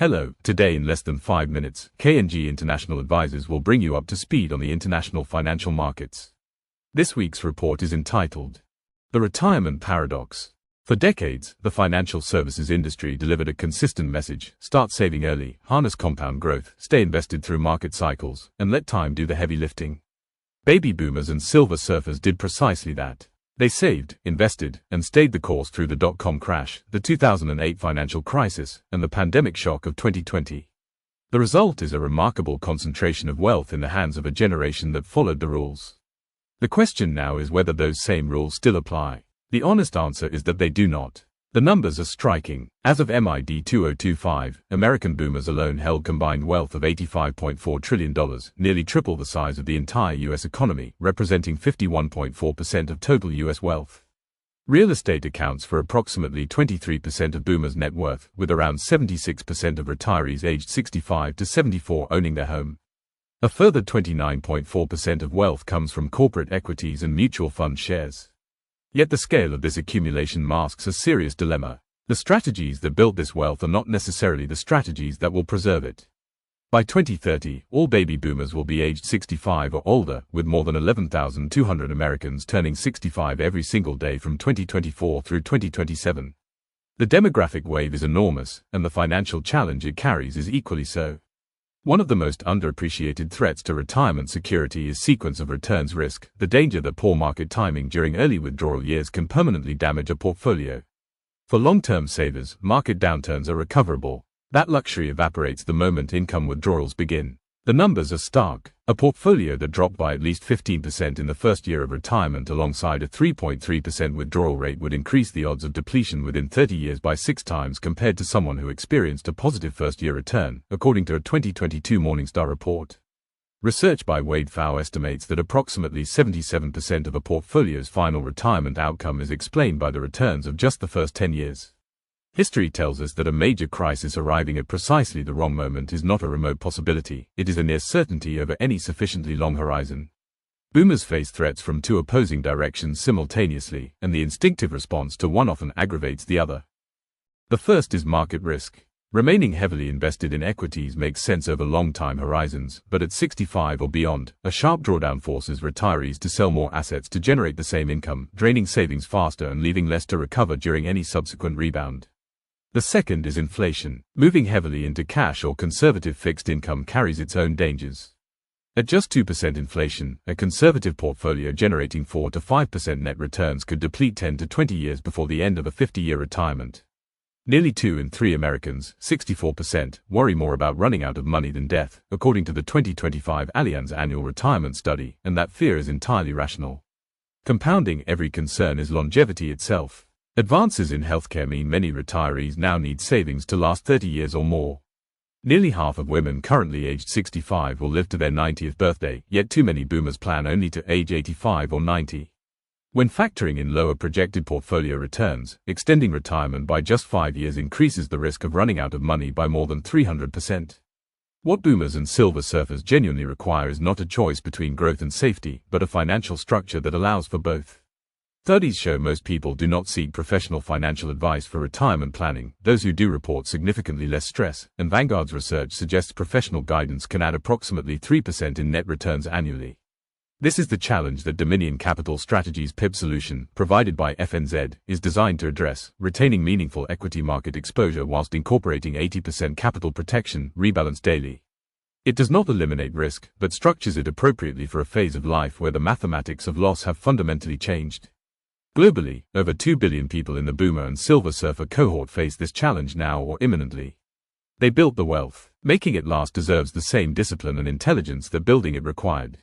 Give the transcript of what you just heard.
Hello, today in less than 5 minutes, K&G International Advisors will bring you up to speed on the international financial markets. This week's report is entitled, The Retirement Paradox. For decades, the financial services industry delivered a consistent message: start saving early, harness compound growth, stay invested through market cycles, and let time do the heavy lifting. Baby boomers and silver surfers did precisely that. They saved, invested, and stayed the course through the dot-com crash, the 2008 financial crisis, and the pandemic shock of 2020. The result is a remarkable concentration of wealth in the hands of a generation that followed the rules. The question now is whether those same rules still apply. The honest answer is that they do not. The numbers are striking. As of mid 2025, American boomers alone held combined wealth of $85.4 trillion, nearly triple the size of the entire U.S. economy, representing 51.4% of total U.S. wealth. Real estate accounts for approximately 23% of boomers' net worth, with around 76% of retirees aged 65 to 74 owning their home. A further 29.4% of wealth comes from corporate equities and mutual fund shares. Yet the scale of this accumulation masks a serious dilemma. The strategies that built this wealth are not necessarily the strategies that will preserve it. By 2030, all baby boomers will be aged 65 or older, with more than 11,200 Americans turning 65 every single day from 2024 through 2027. The demographic wave is enormous, and the financial challenge it carries is equally so. One of the most underappreciated threats to retirement security is sequence of returns risk, the danger that poor market timing during early withdrawal years can permanently damage a portfolio. For long-term savers, market downturns are recoverable. That luxury evaporates the moment income withdrawals begin. The numbers are stark. A portfolio that dropped by at least 15% in the first year of retirement alongside a 3.3% withdrawal rate would increase the odds of depletion within 30 years by 6 times compared to someone who experienced a positive first-year return, according to a 2022 Morningstar report. Research by Wade Pfau estimates that approximately 77% of a portfolio's final retirement outcome is explained by the returns of just the first 10 years. History tells us that a major crisis arriving at precisely the wrong moment is not a remote possibility, it is a near certainty over any sufficiently long horizon. Boomers face threats from two opposing directions simultaneously, and the instinctive response to one often aggravates the other. The first is market risk. Remaining heavily invested in equities makes sense over long time horizons, but at 65 or beyond, a sharp drawdown forces retirees to sell more assets to generate the same income, draining savings faster and leaving less to recover during any subsequent rebound. The second is inflation. Moving heavily into cash or conservative fixed income carries its own dangers. At just 2% inflation, a conservative portfolio generating 4 to 5% net returns could deplete 10 to 20 years before the end of a 50-year retirement. Nearly 2 in 3 Americans, 64%, worry more about running out of money than death, according to the 2025 Allianz Annual Retirement Study, and that fear is entirely rational. Compounding every concern is longevity itself. Advances in healthcare mean many retirees now need savings to last 30 years or more. Nearly half of women currently aged 65 will live to their 90th birthday, yet too many boomers plan only to age 85 or 90. When factoring in lower projected portfolio returns, extending retirement by just 5 years increases the risk of running out of money by more than 300%. What boomers and silver surfers genuinely require is not a choice between growth and safety, but a financial structure that allows for both. Studies show most people do not seek professional financial advice for retirement planning. Those who do report significantly less stress, and Vanguard's research suggests professional guidance can add approximately 3% in net returns annually. This is the challenge that Dominion Capital Strategies PIP solution, provided by FNZ, is designed to address, retaining meaningful equity market exposure whilst incorporating 80% capital protection, rebalanced daily. It does not eliminate risk, but structures it appropriately for a phase of life where the mathematics of loss have fundamentally changed. Globally, over 2 billion people in the boomer and silver surfer cohort face this challenge now or imminently. They built the wealth. Making it last deserves the same discipline and intelligence that building it required.